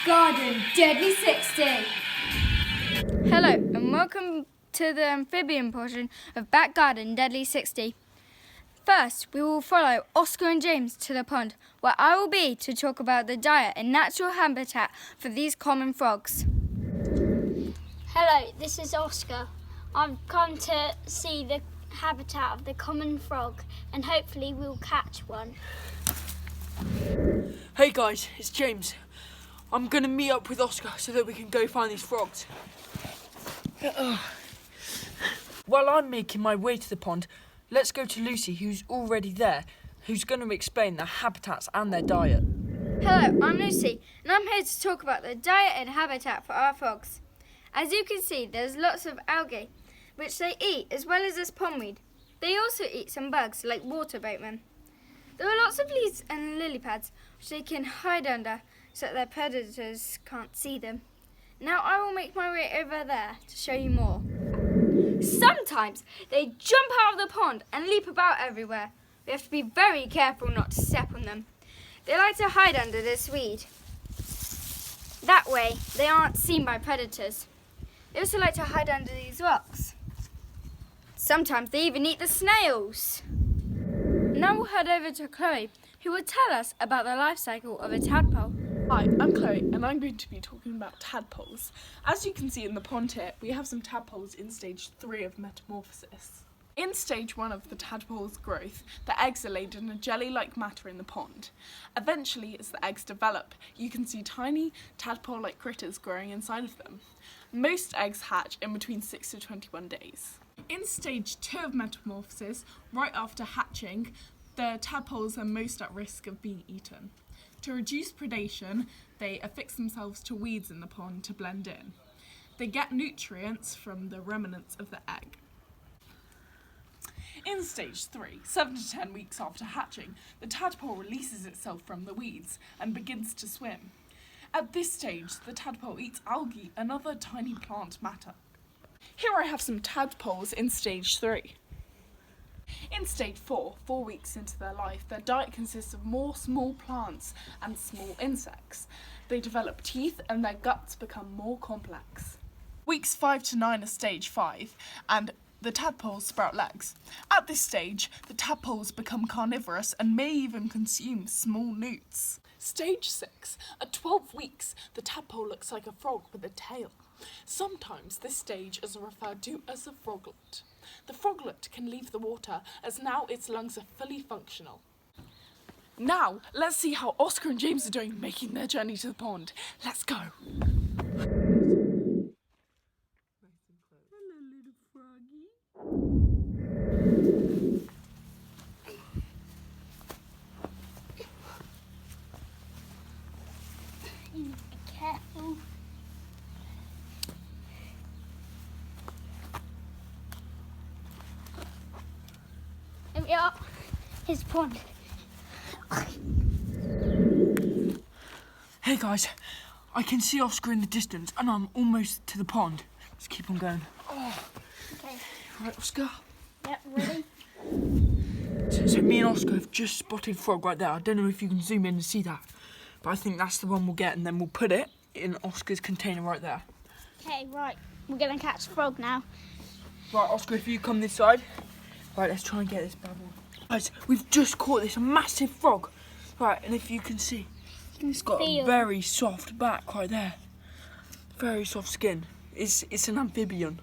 Garden Deadly 60. Hello and welcome to the amphibian portion of Back Garden Deadly 60. First, we will follow Oscar and James to the pond, where I will be to talk about the diet and natural habitat for these common frogs. Hello, this is Oscar. I've come to see the habitat of the common frog and hopefully we'll catch one. Hey guys, it's James. I'm going to meet up with Oscar so that we can go find these frogs. While I'm making my way to the pond, let's go to Lucy, who's already there, who's going to explain their habitats and their diet. Hello, I'm Lucy, and I'm here to talk about the diet and habitat for our frogs. As you can see, there's lots of algae, which they eat, as well as this pondweed. They also eat some bugs, like water boatmen. There are lots of leaves and lily pads, which they can hide under, so that their predators can't see them. Now I will make my way over there to show you more. Sometimes they jump out of the pond and leap about everywhere. We have to be very careful not to step on them. They like to hide under this weed. That way they aren't seen by predators. They also like to hide under these rocks. Sometimes they even eat the snails. Now we'll head over to Chloe, who will tell us about the life cycle of a tadpole. Hi, I'm Chloe and I'm going to be talking about tadpoles. As you can see in the pond here, we have some tadpoles in stage 3 of metamorphosis. In stage 1 of the tadpole's growth, the eggs are laid in a jelly-like matter in the pond. Eventually, as the eggs develop, you can see tiny tadpole-like critters growing inside of them. Most eggs hatch in between 6 to 21 days. In stage 2 of metamorphosis, right after hatching, the tadpoles are most at risk of being eaten. To reduce predation, they affix themselves to weeds in the pond to blend in. They get nutrients from the remnants of the egg. In stage 3, 7 to 10 weeks after hatching, the tadpole releases itself from the weeds and begins to swim. At this stage, the tadpole eats algae and other tiny plant matter. Here I have some tadpoles in stage 3. In stage 4, 4 weeks into their life, their diet consists of more small plants and small insects. They develop teeth and their guts become more complex. Weeks 5 to 9 are stage 5, and the tadpoles sprout legs. At this stage, the tadpoles become carnivorous and may even consume small newts. Stage 6, at 12 weeks, the tadpole looks like a frog with a tail. Sometimes this stage is referred to as a froglet. The froglet can leave the water as now its lungs are fully functional. Now, let's see how Oscar and James are doing making their journey to the pond. Let's go. Hello, little froggy. You need to be careful. Here we are. Here's the pond. Hey guys, I can see Oscar in the distance and I'm almost to the pond. Let's keep on going. Okay. Right, Oscar? Yep, ready? So me and Oscar have just spotted frog right there. I don't know if you can zoom in and see that, but I think that's the one we'll get, and then we'll put it in Oscar's container right there. Okay, right. We're going to catch the frog now. Right, Oscar, if you come this side. Right, let's try and get this bad boy. Guys, we've just caught this massive frog. Right, and if you can see, it's got a very soft back right there. Very soft skin. It's an amphibian.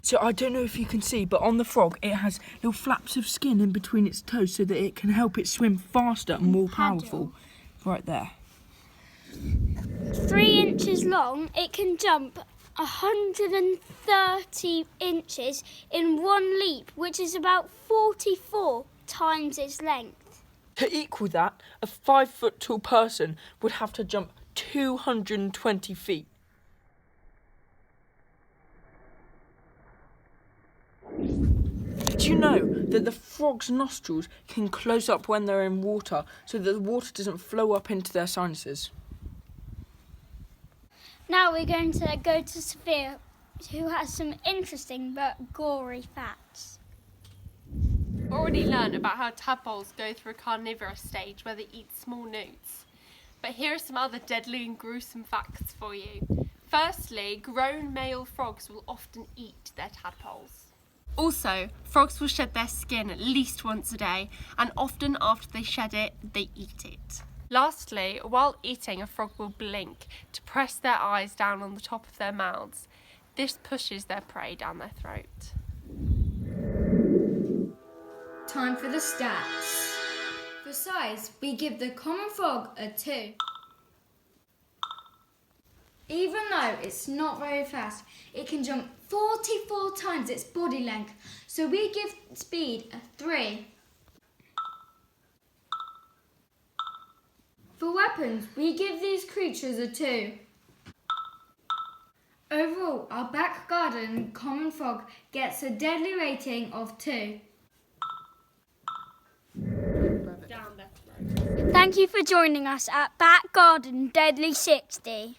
So I don't know if you can see, but on the frog, it has little flaps of skin in between its toes so that it can help it swim faster and more powerful. Right there. 3 inches long, it can jump 130 inches in one leap, which is about 44 times its length. To equal that, a 5 foot tall person would have to jump 220 feet. Did you know that the frog's nostrils can close up when they're in water so that the water doesn't flow up into their sinuses? Now we're going to go to Sophia, who has some interesting but gory facts. Already learned about how tadpoles go through a carnivorous stage where they eat small newts. But here are some other deadly and gruesome facts for you. Firstly, grown male frogs will often eat their tadpoles. Also, frogs will shed their skin at least once a day, and often after they shed it, they eat it. Lastly, while eating, a frog will blink to press their eyes down on the top of their mouths. This pushes their prey down their throat. Time for the stats. For size, we give the common frog a 2. Even though it's not very fast, it can jump 44 times its body length, so we give speed a 3. For weapons, we give these creatures a 2. Overall, our back garden common frog gets a deadly rating of 2. Thank you for joining us at Back Garden Deadly 60.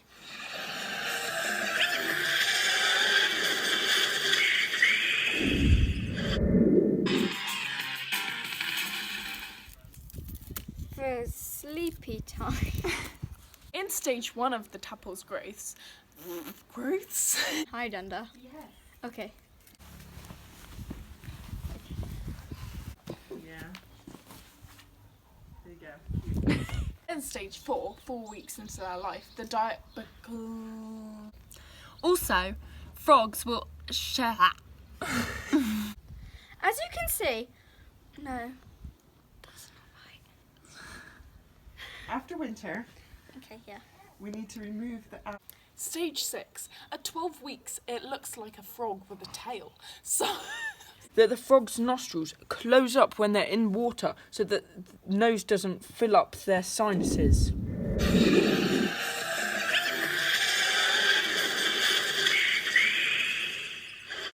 For sleepy time. In stage 1 of the tadpole's growths. Hide under. Yeah. Okay. Yeah. There you go. In stage 4, 4 weeks into their life, the diet Also, frogs will share that. As you can see, no. After winter, Okay, yeah. we need to remove the Stage 6. At 12 weeks, it looks like a frog with a tail. So That the frog's nostrils close up when they're in water so that the nose doesn't fill up their sinuses.